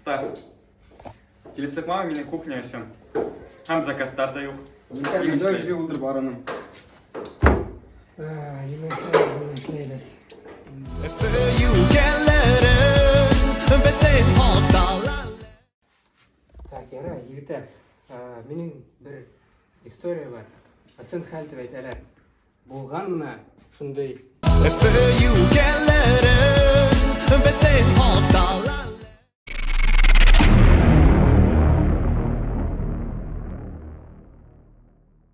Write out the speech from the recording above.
Так. Келіпсек мама менің кухня үшін. Hem zaказдар da yok. Yeter bir oldur baranım. Так, yara, yeter. Mening bir istoriya var. Sen xaltib aytalar. Bo'lgan mana shunday.